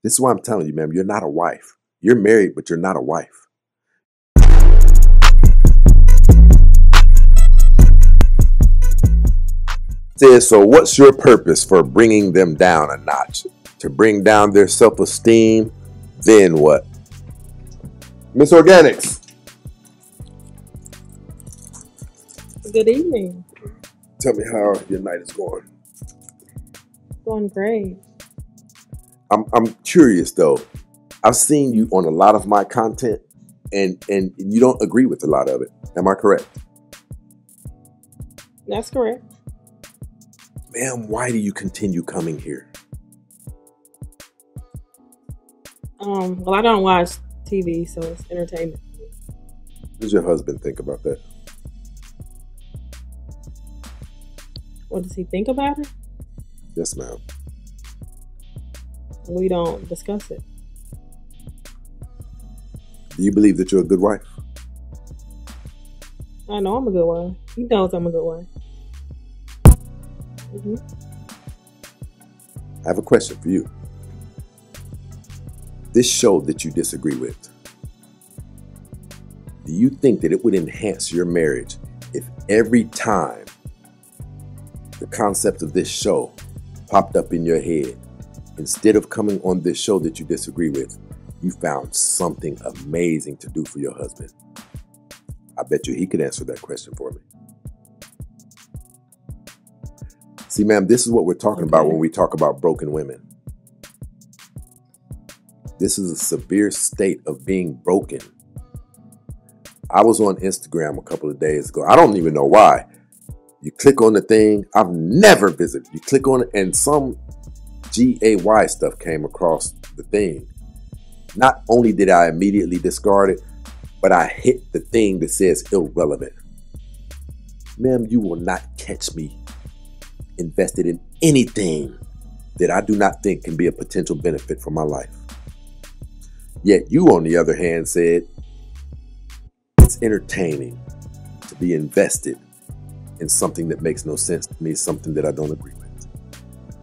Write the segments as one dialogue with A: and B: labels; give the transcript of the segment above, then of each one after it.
A: This is why I'm telling you, ma'am, you're not a wife. You're married, but you're not a wife. Says, so what's your purpose for bringing them down a notch? To bring down their self-esteem? Then what? Miss Organics.
B: Good evening.
A: Tell me how your night is going.
B: Going great.
A: I'm curious though. I've seen you on a lot of my content and you don't agree with a lot of it. Am I correct?
B: That's correct.
A: Ma'am, why do you continue coming here?
B: Well, I don't watch TV, so it's entertainment.
A: What does your husband think about that?
B: What does he think about it?
A: Yes, ma'am.
B: We don't discuss it.
A: Do you believe that you're a good wife?
B: I know I'm a good wife. He knows I'm a good wife. Mm-hmm.
A: I have a question for you. This show that you disagree with, do you think that it would enhance your marriage if every time the concept of this show popped up in your head, instead of coming on this show that you disagree with, you found something amazing to do for your husband? I bet you he could answer that question for me. See, ma'am, this is what we're talking about when we talk about broken women. This is a severe state of being broken. I was on Instagram a couple of days ago. I don't even know why. You click on the thing. I've never visited. You click on it and some GAY stuff came across the thing. Not only did I immediately discard it, but I hit the thing that says irrelevant. Ma'am, you will not catch me invested in anything that I do not think can be a potential benefit for my life. Yet you, on the other hand, said it's entertaining to be invested in something that makes no sense to me, something that I don't agree with.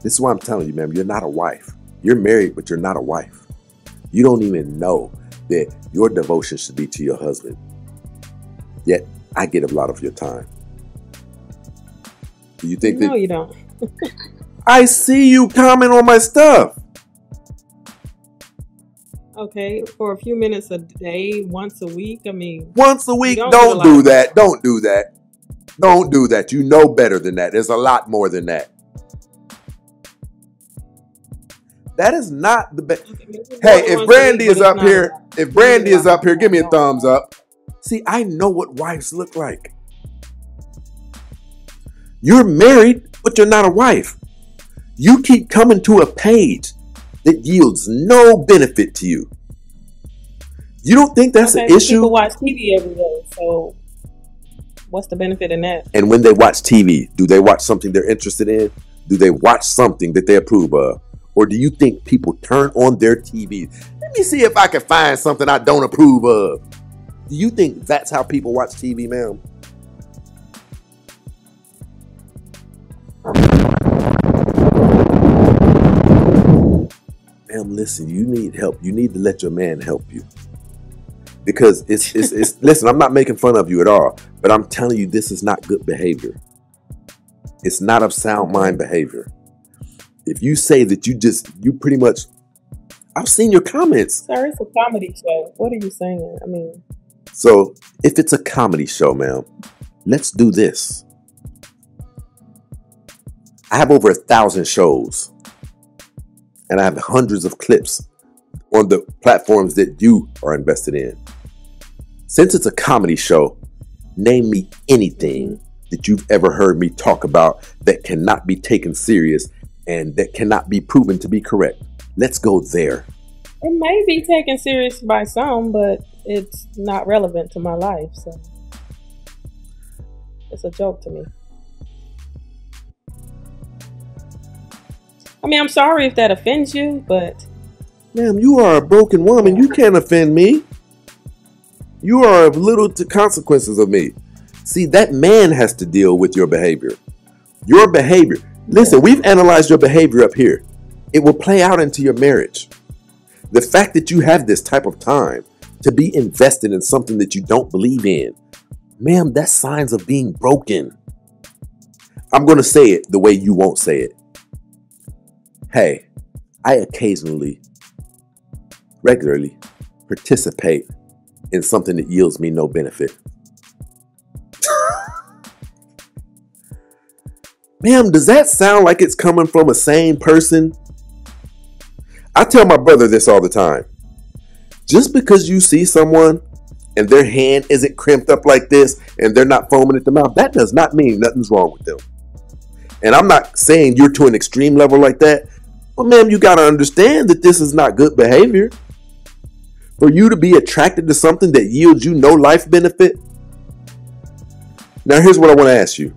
A: This is why I'm telling you, ma'am, you're not a wife. You're married, but you're not a wife. You don't even know that your devotion should be to your husband. Yet I get a lot of your time. Do you think that?
B: No, you don't.
A: I see you comment on my stuff.
B: Okay, for a few minutes a day, once a week. I mean,
A: once a week. Don't do that. Don't do that. Don't do that. You know better than that. There's a lot more than that. That is not the best. Hey, if Brandy is up here, give me a thumbs up. See, I know what wives look like. You're married, but you're not a wife. You keep coming to a page that yields no benefit to you. You don't think that's an issue?
B: People watch TV every day, so what's the benefit in that?
A: And when they watch TV, do they watch something they're interested in? Do they watch something that they approve of? Or do you think people turn on their TV? Let me see if I can find something I don't approve of. Do you think that's how people watch TV, ma'am? Ma'am, listen, you need help. You need to let your man help you. Because it's listen, I'm not making fun of you at all, but I'm telling you, this is not good behavior. It's not of sound mind behavior. If you say that you pretty much, I've seen your comments.
B: Sir, it's a comedy show. What are you saying? I mean.
A: So if it's a comedy show, ma'am, let's do this. I have over 1,000 shows. And I have hundreds of clips on the platforms that you are invested in. Since it's a comedy show, name me anything that you've ever heard me talk about that cannot be taken serious and that cannot be proven to be correct. Let's go there.
B: It may be taken serious by some, but it's not relevant to my life. So it's a joke to me. I mean, I'm sorry if that offends you, but...
A: Ma'am, you are a broken woman. You can't offend me. You are of little to consequences of me. See, that man has to deal with your behavior. Your behavior. Listen, we've analyzed your behavior up here. It will play out into your marriage. The fact that you have this type of time to be invested in something that you don't believe in, ma'am, that's signs of being broken. I'm going to say it the way you won't say it. Hey, I occasionally, regularly participate in something that yields me no benefit. Ma'am, does that sound like it's coming from a sane person? I tell my brother this all the time. Just because you see someone and their hand isn't crimped up like this and they're not foaming at the mouth, that does not mean nothing's wrong with them. And I'm not saying you're to an extreme level like that. But ma'am, you got to understand that this is not good behavior. For you to be attracted to something that yields you no life benefit. Now, here's what I want to ask you.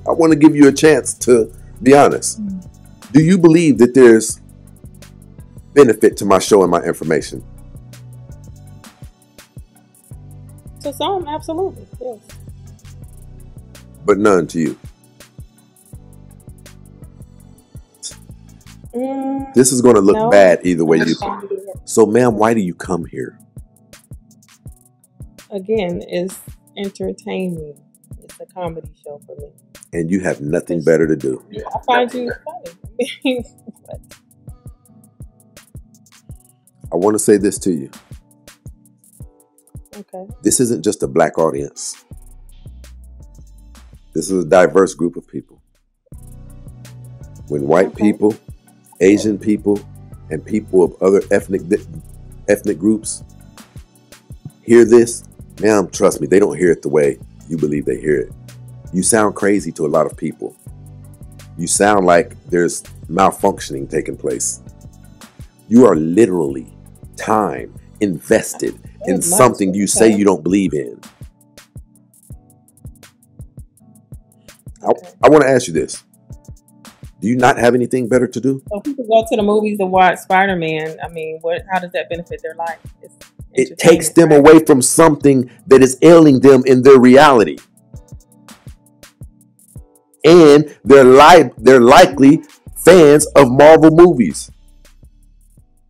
A: I want to give you a chance to be honest. Do you believe that there's benefit to my show and my information?
B: To some, absolutely, yes.
A: But none to you. This is going to look bad either way you come. So, ma'am, why do you come here?
B: Again, it's entertaining. It's a comedy show for me.
A: And you have nothing better to do.
B: I find you funny. What?
A: I want to say this to you.
B: Okay.
A: This isn't just a black audience. This is a diverse group of people. When white people, Asian people, and people of other ethnic groups hear this, ma'am, trust me, they don't hear it the way you believe they hear it. You sound crazy to a lot of people. You sound like there's malfunctioning taking place. You are literally time invested in something you say you don't believe in. I want to ask you this. Do you not have anything better to do?
B: So people go to the movies to watch Spider-Man. I mean, how does that benefit their life?
A: It takes them away from something that is ailing them in their reality. And they're likely fans of Marvel movies.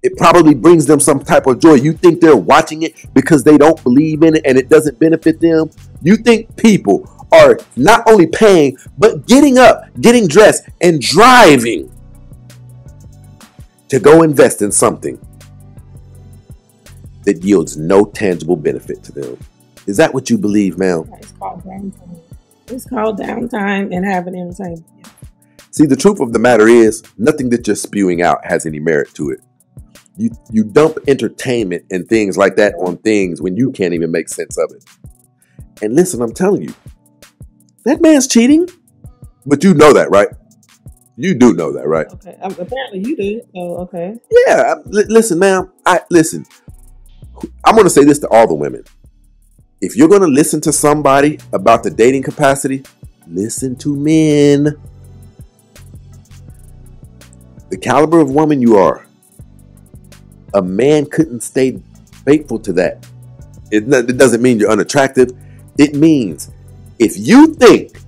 A: It probably brings them some type of joy. You think they're watching it because they don't believe in it and it doesn't benefit them? You think people are not only paying, but getting up, getting dressed, and driving to go invest in something that yields no tangible benefit to them? Is that what you believe, ma'am?
B: It's called downtime. It's called downtime and having entertainment.
A: See, the truth of the matter is, nothing that you're spewing out has any merit to it. You dump entertainment and things like that on things when you can't even make sense of it. And listen, I'm telling you, that man's cheating. But you know that, right? You do know that, right?
B: Okay. Apparently you do. So, okay.
A: Yeah. Listen, ma'am. Listen. I'm going to say this to all the women. If you're going to listen to somebody about the dating capacity, listen to men. The caliber of woman you are, a man couldn't stay faithful to that. It doesn't mean you're unattractive. It means if you think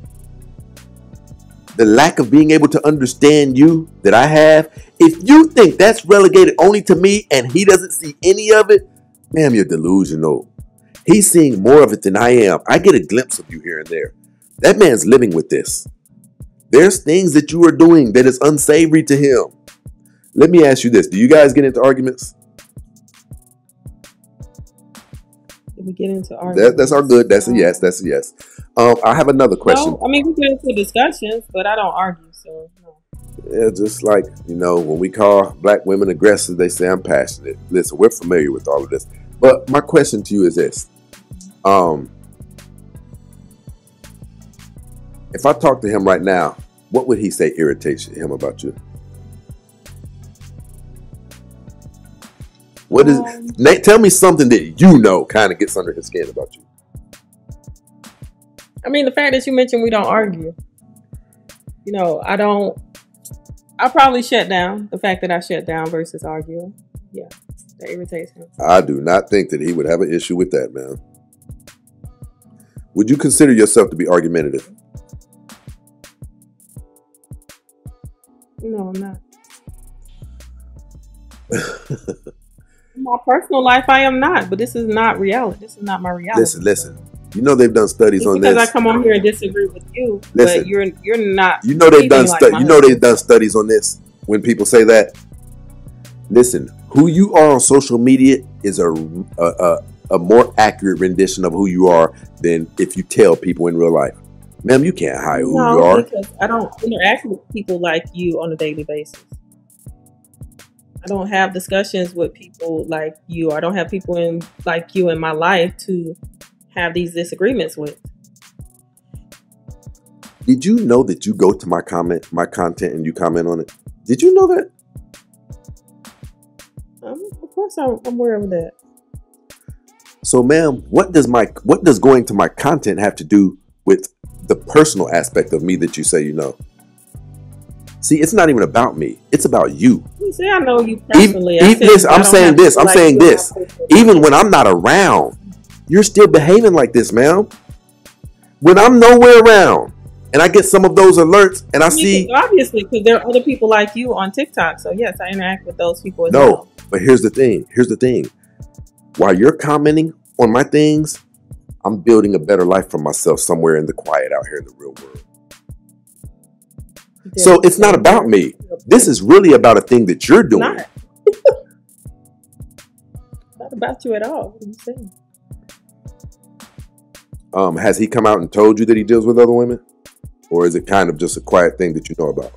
A: the lack of being able to understand you that I have, if you think that's relegated only to me and he doesn't see any of it, ma'am, you're delusional. He's seeing more of it than I am. I get a glimpse of you here and there. That man's living with this. There's things that you are doing that is unsavory to him. Let me ask you this. Do you guys get into arguments?
B: Did we get into arguments?
A: That's all good. That's a yes. That's a yes. I have another question.
B: No, I mean, we get into discussions, but I don't argue, so no.
A: Yeah, just like, when we call black women aggressive, they say I'm passionate. Listen, we're familiar with all of this. But my question to you is this. If I talk to him right now, what would he say irritates him about you? What is Nate? Tell me something that kind of gets under his skin about you.
B: I mean, the fact that you mentioned we don't argue. I probably shut down. The fact that I shut down versus arguing. Yeah, that irritates him.
A: I do not think that he would have an issue with that, man. Would you consider yourself to be argumentative?
B: No, I'm not. In my personal life, I am not, but this is not reality. This is not my reality.
A: Listen. You know they've done studies
B: Just
A: on
B: because
A: this.
B: I come on here and disagree with you,
A: Listen,
B: but you're not.
A: You know they've done
B: like
A: you know they've done studies on this. When people say that, listen, who you are on social media is a more accurate rendition of who you are than if you tell people in real life. Ma'am, you can't hide who you are.
B: Because I don't interact with people like you on a daily basis. I don't have discussions with people like you. I don't have people like you in my life to have these disagreements with.
A: Did you know that you go to my content and you comment on it? Did you know that?
B: Of course, I'm aware of that.
A: So, ma'am, what does going to my content have to do with the personal aspect of me that you say you know? See, it's not even about me. It's about you.
B: You say I know you personally.
A: I'm saying this. Even when I'm not around, you're still behaving like this, ma'am. When I'm nowhere around, and I get some of those alerts, and I see...
B: Obviously, because there are other people like you on TikTok. So, yes, I interact with those people as well.
A: No, but here's the thing. While you're commenting on my things, I'm building a better life for myself somewhere in the quiet out here in the real world. So it's not about me. This is really about a thing that you're doing.
B: It's not about you at all. What are you saying?
A: Has he come out and told you that he deals with other women? Or is it kind of just a quiet thing that you know about?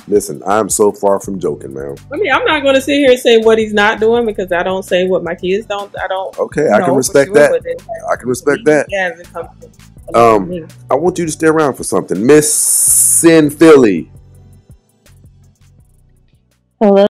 A: Listen, I'm so far from joking, man.
B: I mean, I'm not going to sit here and say what he's not doing because I don't say what my kids don't.
A: Okay, I can respect that. I can respect that. I want you to stay around for something. Miss Sin Philly.
C: Hello.